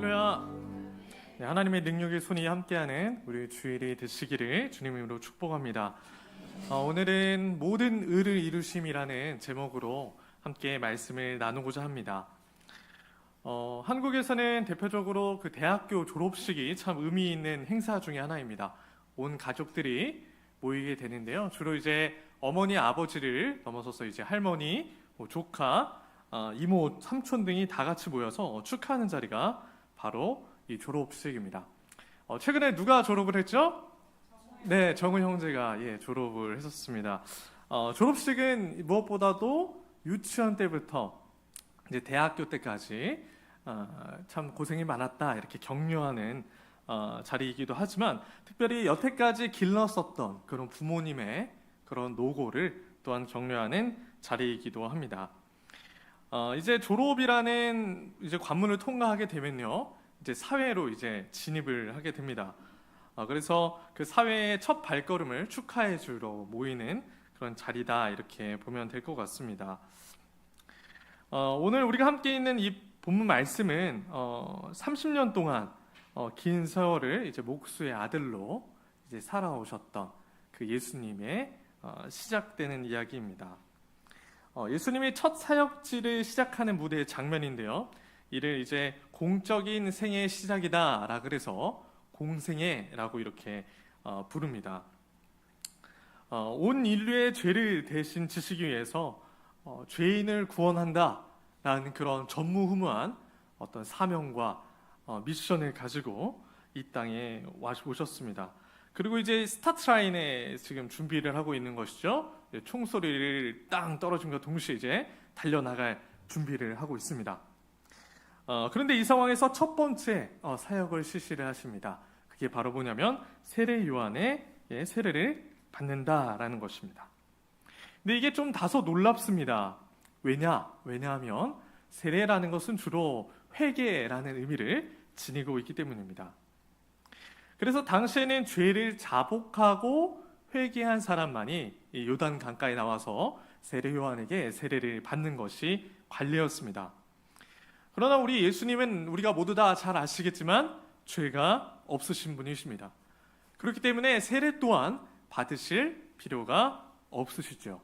할렐루야. 네, 하나님의 능력의 손이 함께하는 우리 주일이 되시기를 주님으로 축복합니다. 오늘은 모든 의를 이루심이라는 제목으로 함께 말씀을 나누고자 합니다. 한국에서는 대표적으로 그 대학교 졸업식이 참 의미 있는 행사 중에 하나입니다. 온 가족들이 모이게 되는데요. 주로 이제 어머니, 아버지를 넘어서서 이제 할머니, 조카, 이모, 삼촌 등이 다 같이 모여서 축하하는 자리가 바로 이 졸업식입니다. 최근에 누가 졸업을 했죠? 네, 정우 형제가 졸업을 했었습니다. 졸업식은 무엇보다도 유치원 때부터 이제 대학교 때까지 참 고생이 많았다 이렇게 격려하는 자리이기도 하지만 특별히 여태까지 길렀었던 그런 부모님의 그런 노고를 또한 격려하는 자리이기도 합니다. 이제 졸업이라는 이제 관문을 통과하게 되면요, 이제 사회로 이제 진입을 하게 됩니다. 그래서 그 사회의 첫 발걸음을 축하해 주러 모이는 그런 자리다 이렇게 보면 될 것 같습니다. 오늘 우리가 함께 있는 이 본문 말씀은 30년 동안 긴 세월을 이제 목수의 아들로 이제 살아오셨던 그 예수님의 시작되는 이야기입니다. 예수님이 첫 사역지를 시작하는 무대의 장면인데요. 이를 이제 공적인 생애의 시작이다라 그래서 공생애라고 이렇게 부릅니다. 온 인류의 죄를 대신 지시기 위해서 죄인을 구원한다라는 그런 전무후무한 어떤 사명과 미션을 가지고 이 땅에 오셨습니다. 그리고 이제 스타트 라인에 지금 준비를 하고 있는 것이죠. 총소리를 땅 떨어짐과 동시에 이제 달려나갈 준비를 하고 있습니다. 그런데 이 상황에서 첫 번째 사역을 실시를 하십니다. 그게 바로 뭐냐면 세례 요한의 세례를 받는다라는 것입니다. 근데 이게 좀 다소 놀랍습니다. 왜냐하면 세례라는 것은 주로 회개라는 의미를 지니고 있기 때문입니다. 그래서 당시에는 죄를 자복하고 회개한 사람만이 이 요단 강가에 나와서 세례 요한에게 세례를 받는 것이 관례였습니다. 그러나 우리 예수님은 우리가 모두 다 잘 아시겠지만 죄가 없으신 분이십니다. 그렇기 때문에 세례 또한 받으실 필요가 없으시죠.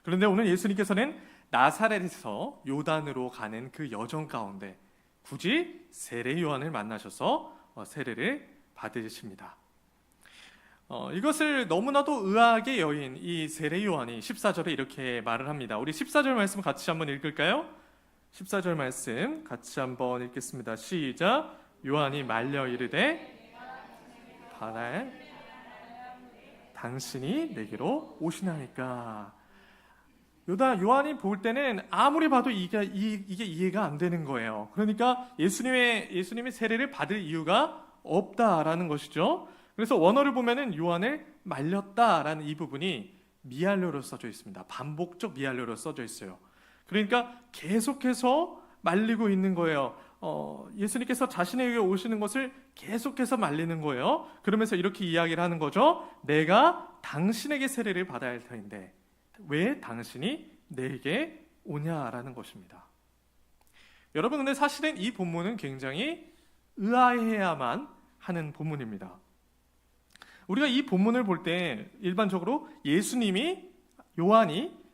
그런데 오늘 예수님께서는 나사렛에서 요단으로 가는 그 여정 가운데 굳이 세례 요한을 만나셔서 세례를 받으십니다. 이것을 너무나도 의아하게 여긴 이 세례 요한이 14절에 이렇게 말을 합니다. 우리 14절 말씀 같이 한번 읽을까요? 14절 말씀 같이 한번 읽겠습니다. 시작. 요한이 말려 이르되 바랄 당신이 내게로 오시나이까. 요한이 볼 때는 아무리 봐도 이게 이해가 안 되는 거예요. 그러니까 예수님의 세례를 받을 이유가 없다라는 것이죠. 그래서 원어를 보면은 요한을 말렸다라는 이 부분이 미알료로 써져 있습니다. 반복적 미알료로 써져 있어요. 그러니까 계속해서 말리고 있는 거예요. 예수님께서 자신에게 오시는 것을 계속해서 말리는 거예요. 그러면서 이렇게 이야기를 하는 거죠. 내가 당신에게 세례를 받아야 할 터인데 왜 당신이 내게 오냐라는 것입니다. 여러분, 근데 사실은 이 본문은 굉장히 의아해야만 하는 본문입니다. 우리가 이 본문을 볼 때 일반적으로 요한이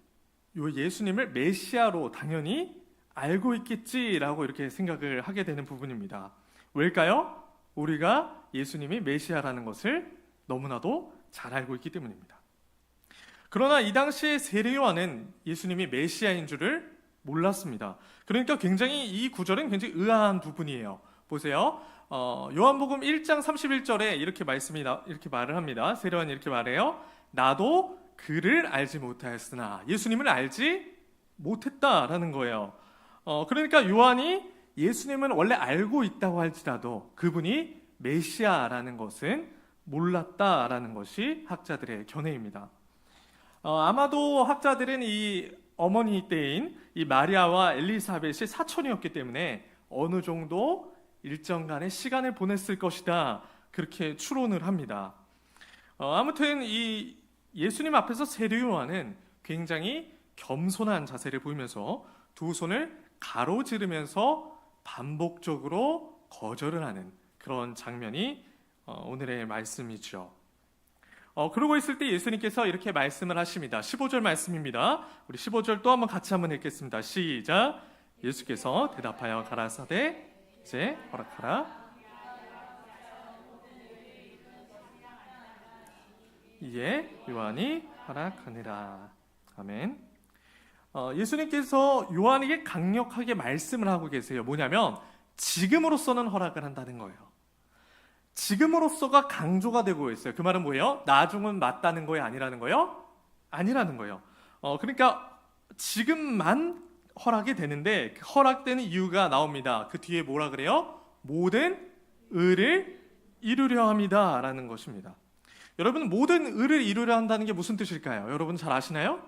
예수님을 메시아로 당연히 알고 있겠지라고 이렇게 생각을 하게 되는 부분입니다. 왜일까요? 우리가 예수님이 메시아라는 것을 너무나도 잘 알고 있기 때문입니다. 그러나 이 당시에 세례 요한은 예수님이 메시아인 줄을 몰랐습니다. 그러니까 굉장히 이 구절은 굉장히 의아한 부분이에요. 보세요. 요한복음 1장 31절에 이렇게 말을 합니다. 세례 요한이 이렇게 말해요. 나도 그를 알지 못하였으나 예수님을 알지 못했다라는 거예요. 그러니까 요한이 예수님은 원래 알고 있다고 할지라도 그분이 메시아라는 것은 몰랐다라는 것이 학자들의 견해입니다. 아마도 학자들은 이 어머니 때인 이 마리아와 엘리사벳이 사촌이었기 때문에 어느 정도 일정간의 시간을 보냈을 것이다 그렇게 추론을 합니다. 아무튼 이 예수님 앞에서 세례 요한은 굉장히 겸손한 자세를 보이면서 두 손을 가로지르면서 반복적으로 거절을 하는 그런 장면이 오늘의 말씀이죠. 그러고 있을 때 예수님께서 이렇게 말씀을 하십니다. 15절 말씀입니다. 우리 15절 또 한번 같이 한번 읽겠습니다. 시작. 예수께서 대답하여 가라사대 이제 허락하라. 이에 요한이 허락하니라. 아멘. 예수님께서 요한에게 강력하게 말씀을 하고 계세요. 뭐냐면 지금으로서는 허락을 한다는 거예요. 지금으로서가 강조가 되고 있어요. 그 말은 뭐예요? 나중은 맞다는 거예요? 아니라는 거예요? 아니라는 거예요. 그러니까 지금만 허락이 되는데 그 허락되는 이유가 나옵니다. 그 뒤에 뭐라 그래요? 모든 의를 이루려 합니다 라는 것입니다. 여러분, 모든 의를 이루려 한다는 게 무슨 뜻일까요? 여러분 잘 아시나요?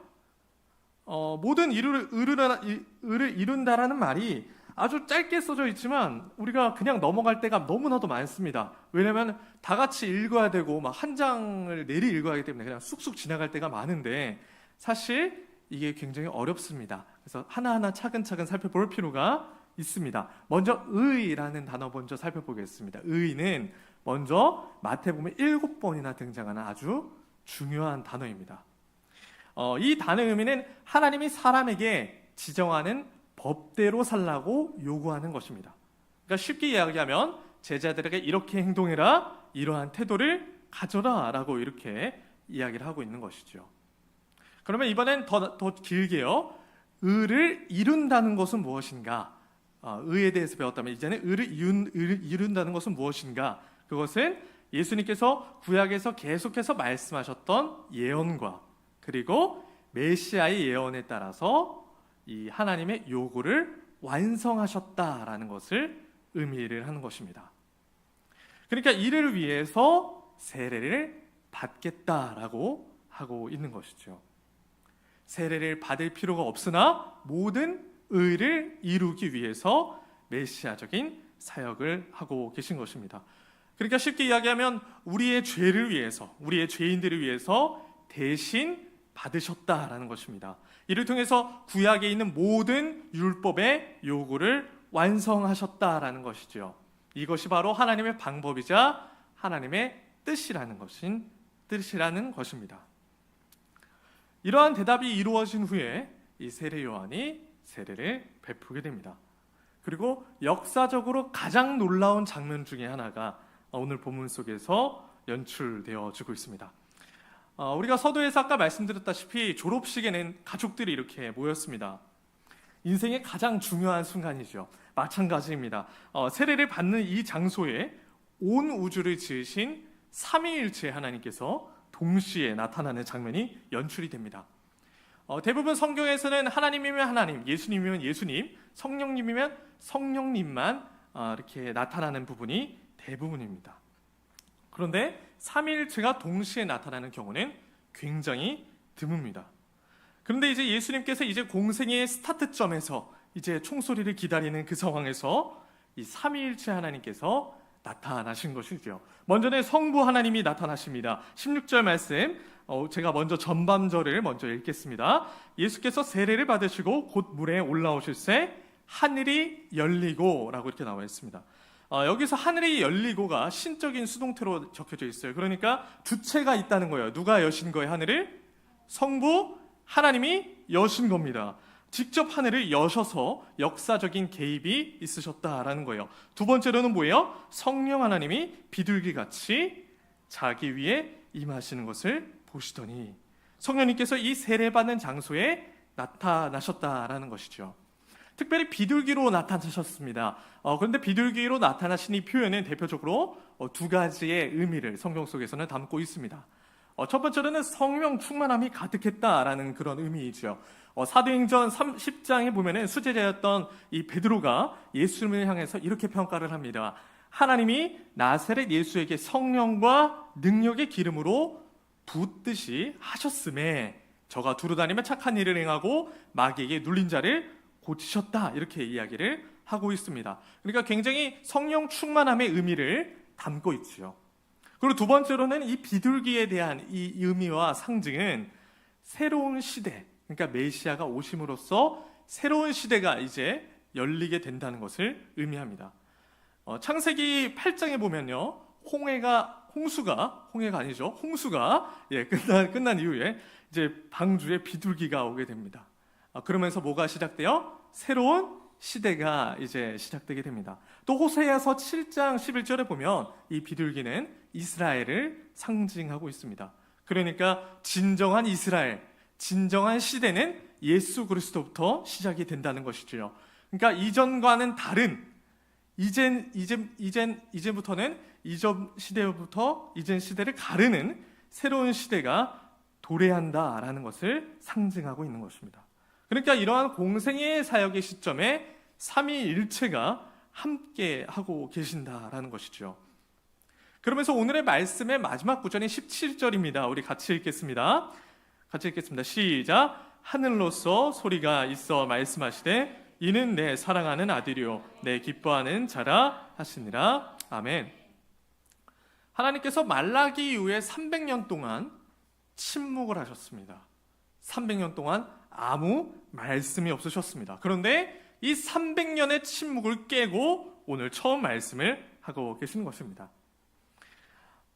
모든 의를 이룬다라는 말이 아주 짧게 써져 있지만 우리가 그냥 넘어갈 때가 너무나도 많습니다. 왜냐하면 다 같이 읽어야 되고 막 한 장을 내리 읽어야 하기 때문에 그냥 쑥쑥 지나갈 때가 많은데 사실 이게 굉장히 어렵습니다. 그래서 하나하나 차근차근 살펴볼 필요가 있습니다. 먼저 의라는 단어 먼저 살펴보겠습니다. 의는 먼저 마태복음에 7번이나 등장하는 아주 중요한 단어입니다. 이 단어의 의미는 하나님이 사람에게 지정하는 법대로 살라고 요구하는 것입니다. 그러니까 쉽게 이야기하면 제자들에게 이렇게 행동해라, 이러한 태도를 가져라 라고 이렇게 이야기를 하고 있는 것이죠. 그러면 이번엔 더 길게요. 의를 이룬다는 것은 무엇인가? 의에 대해서 배웠다면 이제는 의를 이룬다는 것은 무엇인가? 그것은 예수님께서 구약에서 계속해서 말씀하셨던 예언과 그리고 메시아의 예언에 따라서 이 하나님의 요구를 완성하셨다라는 것을 의미를 하는 것입니다. 그러니까 이를 위해서 세례를 받겠다라고 하고 있는 것이죠. 세례를 받을 필요가 없으나 모든 의를 이루기 위해서 메시아적인 사역을 하고 계신 것입니다. 그러니까 쉽게 이야기하면 우리의 죄를 위해서, 우리의 죄인들을 위해서 대신 받으셨다라는 것입니다. 이를 통해서 구약에 있는 모든 율법의 요구를 완성하셨다라는 것이죠. 이것이 바로 하나님의 방법이자 하나님의 뜻이라는 것입니다. 이러한 대답이 이루어진 후에 이 세례 요한이 세례를 베푸게 됩니다. 그리고 역사적으로 가장 놀라운 장면 중에 하나가 오늘 본문 속에서 연출되어지고 있습니다. 우리가 서두에서 아까 말씀드렸다시피 졸업식에는 가족들이 이렇게 모였습니다. 인생의 가장 중요한 순간이죠. 마찬가지입니다. 세례를 받는 이 장소에 온 우주를 지으신 삼위일체 하나님께서 동시에 나타나는 장면이 연출이 됩니다. 대부분 성경에서는 하나님이면 하나님, 예수님이면 예수님, 성령님이면 성령님만 이렇게 나타나는 부분이 대부분입니다. 그런데 삼위일체가 동시에 나타나는 경우는 굉장히 드뭅니다. 그런데 이제 예수님께서 이제 공생의 스타트점에서 이제 총소리를 기다리는 그 상황에서 이 삼위일체 하나님께서 나타나신 것이죠. 먼저는 성부 하나님이 나타나십니다. 16절 말씀, 제가 먼저 전반절을 먼저 읽겠습니다. 예수께서 세례를 받으시고 곧 물에 올라오실새 하늘이 열리고 라고 이렇게 나와 있습니다. 여기서 하늘이 열리고가 신적인 수동태로 적혀져 있어요. 그러니까 주체가 있다는 거예요. 누가 여신 거예요? 하늘을? 성부 하나님이 여신 겁니다. 직접 하늘을 여셔서 역사적인 개입이 있으셨다라는 거예요. 두 번째로는 뭐예요? 성령 하나님이 비둘기같이 자기 위에 임하시는 것을 보시더니 성령님께서 이 세례받는 장소에 나타나셨다라는 것이죠. 특별히 비둘기로 나타나셨습니다. 그런데 비둘기로 나타나신 이 표현은 대표적으로 두 가지의 의미를 성경 속에서는 담고 있습니다. 첫 번째로는 성령 충만함이 가득했다라는 그런 의미이죠. 사도행전 10장에 보면은 수제자였던 이 베드로가 예수님을 향해서 이렇게 평가를 합니다. 하나님이 나사렛 예수에게 성령과 능력의 기름으로 붓듯이 하셨음에 저가 두루다니며 착한 일을 행하고 마귀에게 눌린 자를 고치셨다, 이렇게 이야기를 하고 있습니다. 그러니까 굉장히 성령 충만함의 의미를 담고 있죠. 그리고 두 번째로는 이 비둘기에 대한 이 의미와 상징은 새로운 시대, 그러니까 메시아가 오심으로써 새로운 시대가 이제 열리게 된다는 것을 의미합니다. 창세기 8장에 보면요, 홍수가 끝난 이후에 이제 방주에 비둘기가 오게 됩니다. 그러면서 뭐가 시작돼요? 새로운 시대가 이제 시작되게 됩니다. 또 호세아서 7장 11절에 보면 이 비둘기는 이스라엘을 상징하고 있습니다. 그러니까 진정한 이스라엘, 진정한 시대는 예수 그리스도부터 시작이 된다는 것이죠. 그러니까 이전과는 다른, 이제부터는 이전 시대부터 이전 시대를 가르는 새로운 시대가 도래한다라는 것을 상징하고 있는 것입니다. 그러니까 이러한 공생의 사역의 시점에 삼위일체가 함께 하고 계신다라는 것이죠. 그러면서 오늘의 말씀의 마지막 구절인 17절입니다. 우리 같이 읽겠습니다. 시작. 하늘로서 소리가 있어 말씀하시되 이는 내 사랑하는 아들이요 내 기뻐하는 자라 하시니라. 아멘. 하나님께서 말라기 이후에 300년 동안 침묵을 하셨습니다. 300년 동안 아무 말씀이 없으셨습니다. 그런데 이 300년의 침묵을 깨고 오늘 처음 말씀을 하고 계시는 것입니다.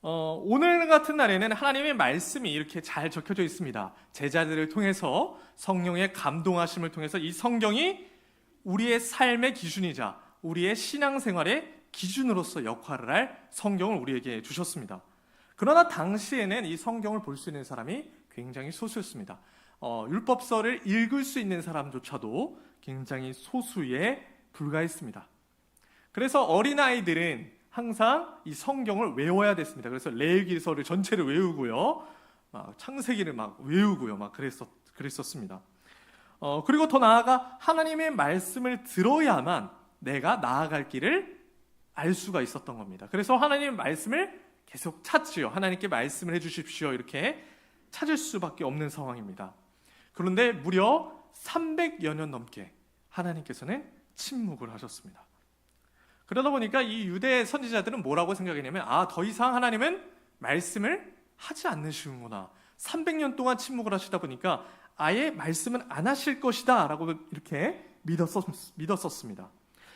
오늘 같은 날에는 하나님의 말씀이 이렇게 잘 적혀져 있습니다. 제자들을 통해서 성령의 감동하심을 통해서 이 성경이 우리의 삶의 기준이자 우리의 신앙생활의 기준으로서 역할을 할 성경을 우리에게 주셨습니다. 그러나 당시에는 이 성경을 볼 수 있는 사람이 굉장히 소수였습니다. 율법서를 읽을 수 있는 사람조차도 굉장히 소수에 불과했습니다. 그래서 어린아이들은 항상 이 성경을 외워야 됐습니다. 그래서 레위기서를 전체를 외우고요, 창세기를 막 외우고요, 막 그랬었습니다. 그리고 더 나아가 하나님의 말씀을 들어야만 내가 나아갈 길을 알 수가 있었던 겁니다. 그래서 하나님의 말씀을 계속 찾지요. 하나님께 말씀을 해주십시오. 이렇게 찾을 수밖에 없는 상황입니다. 그런데 무려 300여 년 넘게 하나님께서는 침묵을 하셨습니다. 그러다 보니까 이 유대 선지자들은 뭐라고 생각했냐면, 더 이상 하나님은 말씀을 하지 않으시는구나. 300년 동안 침묵을 하시다 보니까 아예 말씀은 안 하실 것이다 라고 이렇게 믿었었습니다.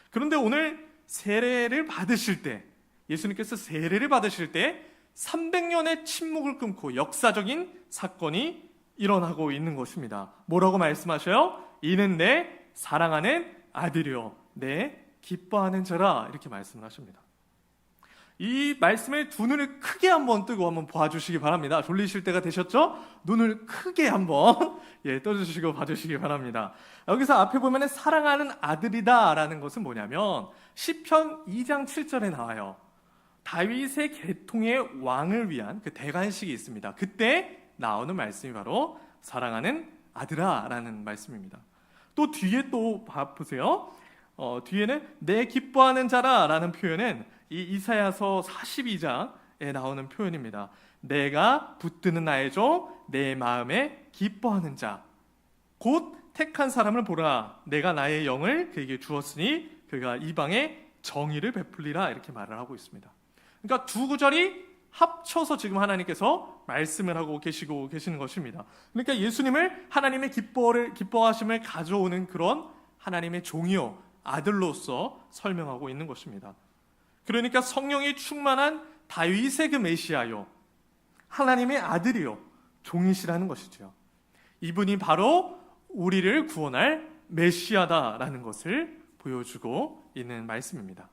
그런데 오늘 세례를 받으실 때, 예수님께서 세례를 받으실 때 300년의 침묵을 끊고 역사적인 사건이 일어나고 있는 것입니다. 뭐라고 말씀하셔요? 이는 내 사랑하는 아들이요 내 기뻐하는 자라, 이렇게 말씀을 하십니다. 이 말씀에 두 눈을 크게 한번 뜨고 한번 봐주시기 바랍니다. 졸리실 때가 되셨죠? 눈을 크게 한번 떠주시고 봐주시기 바랍니다. 여기서 앞에 보면 사랑하는 아들이다 라는 것은 뭐냐면 시편 2장 7절에 나와요. 다윗의 계통의 왕을 위한 그 대관식이 있습니다. 그때 나오는 말씀이 바로 사랑하는 아들아 라는 말씀입니다. 또 뒤에 또 보세요. 뒤에는 내 기뻐하는 자라 라는 표현은 이 이사야서 42장에 나오는 표현입니다. 내가 붙드는 나의 종 내 마음에 기뻐하는 자 곧 택한 사람을 보라. 내가 나의 영을 그에게 주었으니 그가 이방에 정의를 베풀리라, 이렇게 말을 하고 있습니다. 그러니까 두 구절이 합쳐서 지금 하나님께서 말씀을 하고 계시는 것입니다. 그러니까 예수님을 하나님의 기뻐하심을 가져오는 그런 하나님의 종이요 아들로서 설명하고 있는 것입니다. 그러니까 성령이 충만한 다윗의 그 메시아요 하나님의 아들이요 종이시라는 것이죠. 이분이 바로 우리를 구원할 메시아다라는 것을 보여주고 있는 말씀입니다.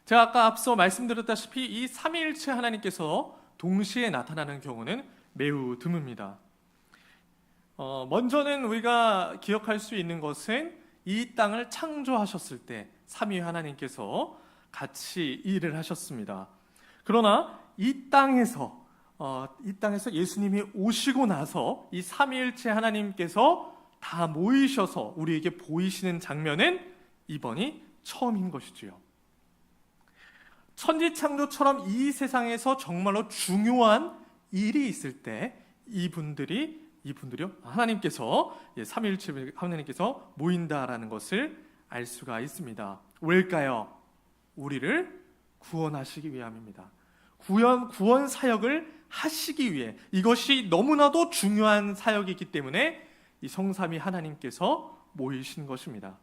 제가 아까 앞서 말씀드렸다시피 이 삼위일체 하나님께서 동시에 나타나는 경우는 매우 드뭅니다. 먼저는 우리가 기억할 수 있는 것은 이 땅을 창조하셨을 때 삼위 하나님께서 같이 일을 하셨습니다. 그러나 이 땅에서 예수님이 오시고 나서 이 삼위일체 하나님께서 다 모이셔서 우리에게 보이시는 장면은 이번이 처음인 것이지요. 천지창조처럼 이 세상에서 정말로 중요한 일이 있을 때 이분들이요 하나님께서 삼위일체 하나님께서 모인다라는 것을 알 수가 있습니다. 왜일까요? 우리를 구원하시기 위함입니다. 구원 사역을 하시기 위해, 이것이 너무나도 중요한 사역이기 때문에 이 성삼위 하나님께서 모이신 것입니다.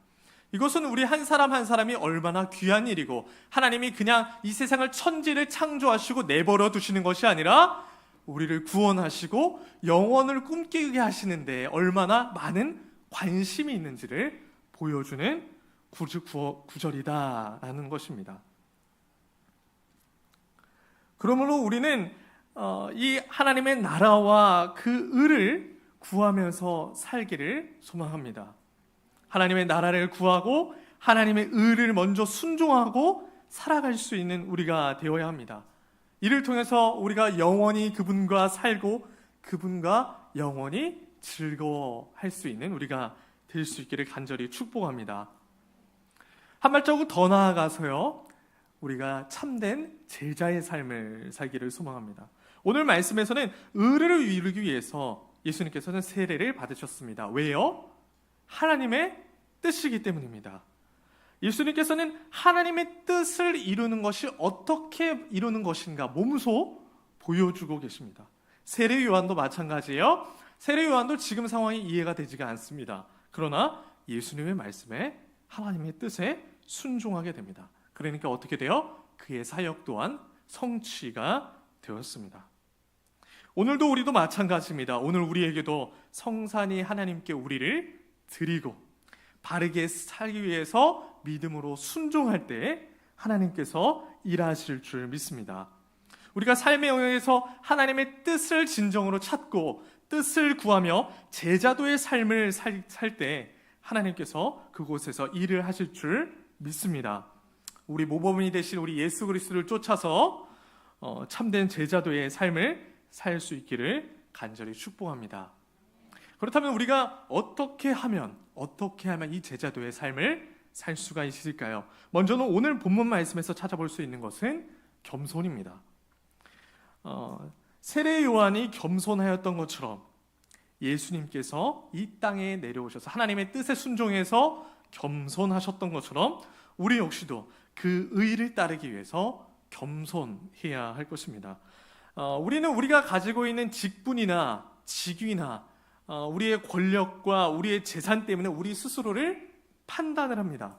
이것은 우리 한 사람 한 사람이 얼마나 귀한 일이고 하나님이 그냥 이 세상을 천지를 창조하시고 내버려 두시는 것이 아니라 우리를 구원하시고 영원을 꿈꾸게 하시는데 얼마나 많은 관심이 있는지를 보여주는 구절이다라는 것입니다. 그러므로 우리는 이 하나님의 나라와 그 의를 구하면서 살기를 소망합니다. 하나님의 나라를 구하고 하나님의 의를 먼저 순종하고 살아갈 수 있는 우리가 되어야 합니다. 이를 통해서 우리가 영원히 그분과 살고 그분과 영원히 즐거워할 수 있는 우리가 될 수 있기를 간절히 축복합니다. 한 발자국 더 나아가서요, 우리가 참된 제자의 삶을 살기를 소망합니다. 오늘 말씀에서는 의를 이루기 위해서 예수님께서는 세례를 받으셨습니다. 왜요? 하나님의 뜻이기 때문입니다. 예수님께서는 하나님의 뜻을 이루는 것이 어떻게 이루는 것인가 몸소 보여주고 계십니다. 세례 요한도 마찬가지예요. 세례 요한도 지금 상황이 이해가 되지가 않습니다. 그러나 예수님의 말씀에 하나님의 뜻에 순종하게 됩니다. 그러니까 어떻게 돼요? 그의 사역 또한 성취가 되었습니다. 오늘도 우리도 마찬가지입니다. 오늘 우리에게도 성산이 하나님께 우리를 드리고 바르게 살기 위해서 믿음으로 순종할 때 하나님께서 일하실 줄 믿습니다. 우리가 삶의 영역에서 하나님의 뜻을 진정으로 찾고 뜻을 구하며 제자도의 삶을 살 때 하나님께서 그곳에서 일을 하실 줄 믿습니다. 우리 모범이 되신 우리 예수 그리스도를 쫓아서 참된 제자도의 삶을 살 수 있기를 간절히 축복합니다. 그렇다면 우리가 어떻게 하면 이 제자도의 삶을 살 수가 있을까요? 먼저는 오늘 본문 말씀에서 찾아볼 수 있는 것은 겸손입니다. 세례 요한이 겸손하였던 것처럼 예수님께서 이 땅에 내려오셔서 하나님의 뜻에 순종해서 겸손하셨던 것처럼 우리 역시도 그 의를 따르기 위해서 겸손해야 할 것입니다. 우리는 우리가 가지고 있는 직분이나 직위나 우리의 권력과 우리의 재산 때문에 우리 스스로를 판단을 합니다.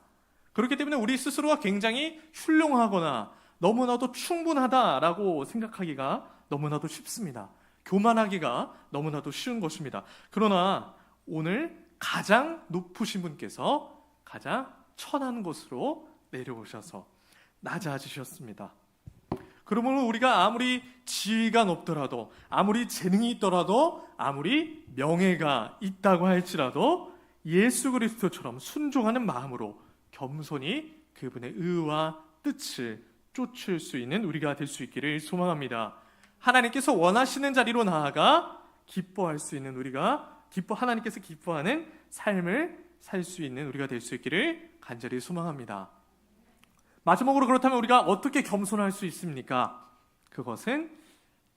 그렇기 때문에 우리 스스로가 굉장히 훌륭하거나 너무나도 충분하다라고 생각하기가 너무나도 쉽습니다. 교만하기가 너무나도 쉬운 것입니다. 그러나 오늘 가장 높으신 분께서 가장 천한 곳으로 내려오셔서 낮아지셨습니다. 그러므로 우리가 아무리 지위가 높더라도 아무리 재능이 있더라도 아무리 명예가 있다고 할지라도 예수 그리스도처럼 순종하는 마음으로 겸손히 그분의 의와 뜻을 쫓을 수 있는 우리가 될 수 있기를 소망합니다. 하나님께서 원하시는 자리로 나아가 기뻐할 수 있는 하나님께서 기뻐하는 삶을 살 수 있는 우리가 될 수 있기를 간절히 소망합니다. 마지막으로 그렇다면 우리가 어떻게 겸손할 수 있습니까? 그것은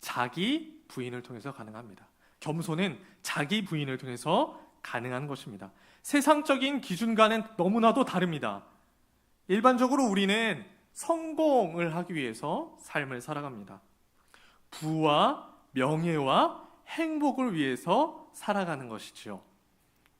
자기 부인을 통해서 가능합니다. 겸손은 자기 부인을 통해서 가능한 것입니다. 세상적인 기준과는 너무나도 다릅니다. 일반적으로 우리는 성공을 하기 위해서 삶을 살아갑니다. 부와 명예와 행복을 위해서 살아가는 것이지요.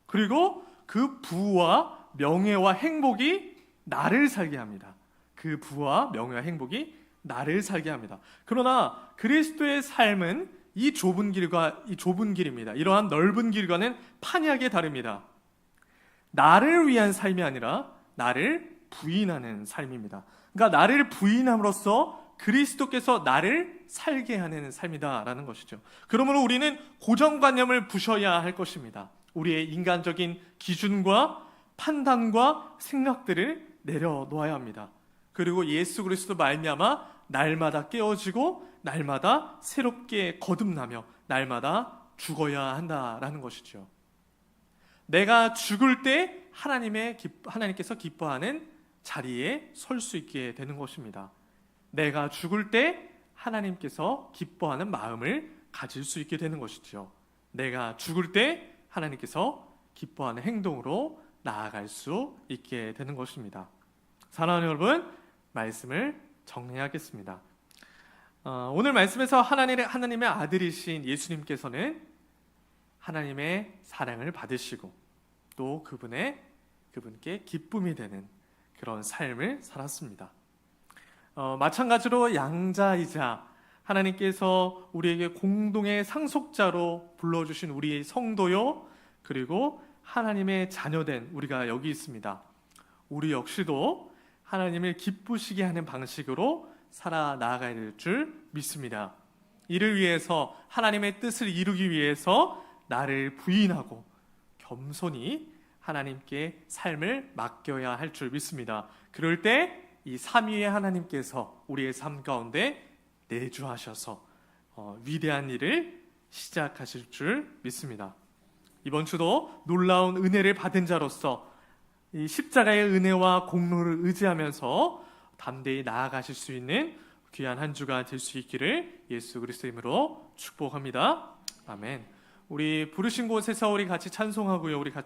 그리고 그 부와 명예와 행복이 나를 살게 합니다. 그 부와 명예와 행복이 나를 살게 합니다. 그러나 그리스도의 삶은 이 좁은 길입니다. 이러한 넓은 길과는 판이하게 다릅니다. 나를 위한 삶이 아니라 나를 부인하는 삶입니다. 그러니까 나를 부인함으로써 그리스도께서 나를 살게 하는 삶이다라는 것이죠. 그러므로 우리는 고정관념을 부셔야 할 것입니다. 우리의 인간적인 기준과 판단과 생각들을 내려놓아야 합니다. 그리고 예수 그리스도 말미암아 날마다 깨어지고 날마다 새롭게 거듭나며 날마다 죽어야 한다라는 것이죠. 내가 죽을 때 하나님께서 기뻐하는 자리에 설 수 있게 되는 것입니다. 내가 죽을 때 하나님께서 기뻐하는 마음을 가질 수 있게 되는 것이죠. 내가 죽을 때 하나님께서 기뻐하는 행동으로 나아갈 수 있게 되는 것입니다. 사랑하는 여러분, 말씀을 정리하겠습니다. 오늘 말씀에서 하나님의 아들이신 예수님께서는 하나님의 사랑을 받으시고 또 그분의 그분께 기쁨이 되는 그런 삶을 살았습니다. 마찬가지로 양자이자 하나님께서 우리에게 공동의 상속자로 불러주신 우리 성도요, 그리고 하나님의 자녀된 우리가 여기 있습니다. 우리 역시도 하나님을 기쁘시게 하는 방식으로 살아나가야 될 줄 믿습니다. 이를 위해서, 하나님의 뜻을 이루기 위해서 나를 부인하고 겸손히 하나님께 삶을 맡겨야 할 줄 믿습니다. 그럴 때 이 삼위의 하나님께서 우리의 삶 가운데 내주하셔서 위대한 일을 시작하실 줄 믿습니다. 이번 주도 놀라운 은혜를 받은 자로서 이 십자가의 은혜와 공로를 의지하면서 담대히 나아가실 수 있는 귀한 한 주가 될 수 있기를 예수 그리스도의 이름으로 축복합니다. 아멘. 우리 부르신 곳에서 우리 같이 찬송하고요. 우리 같이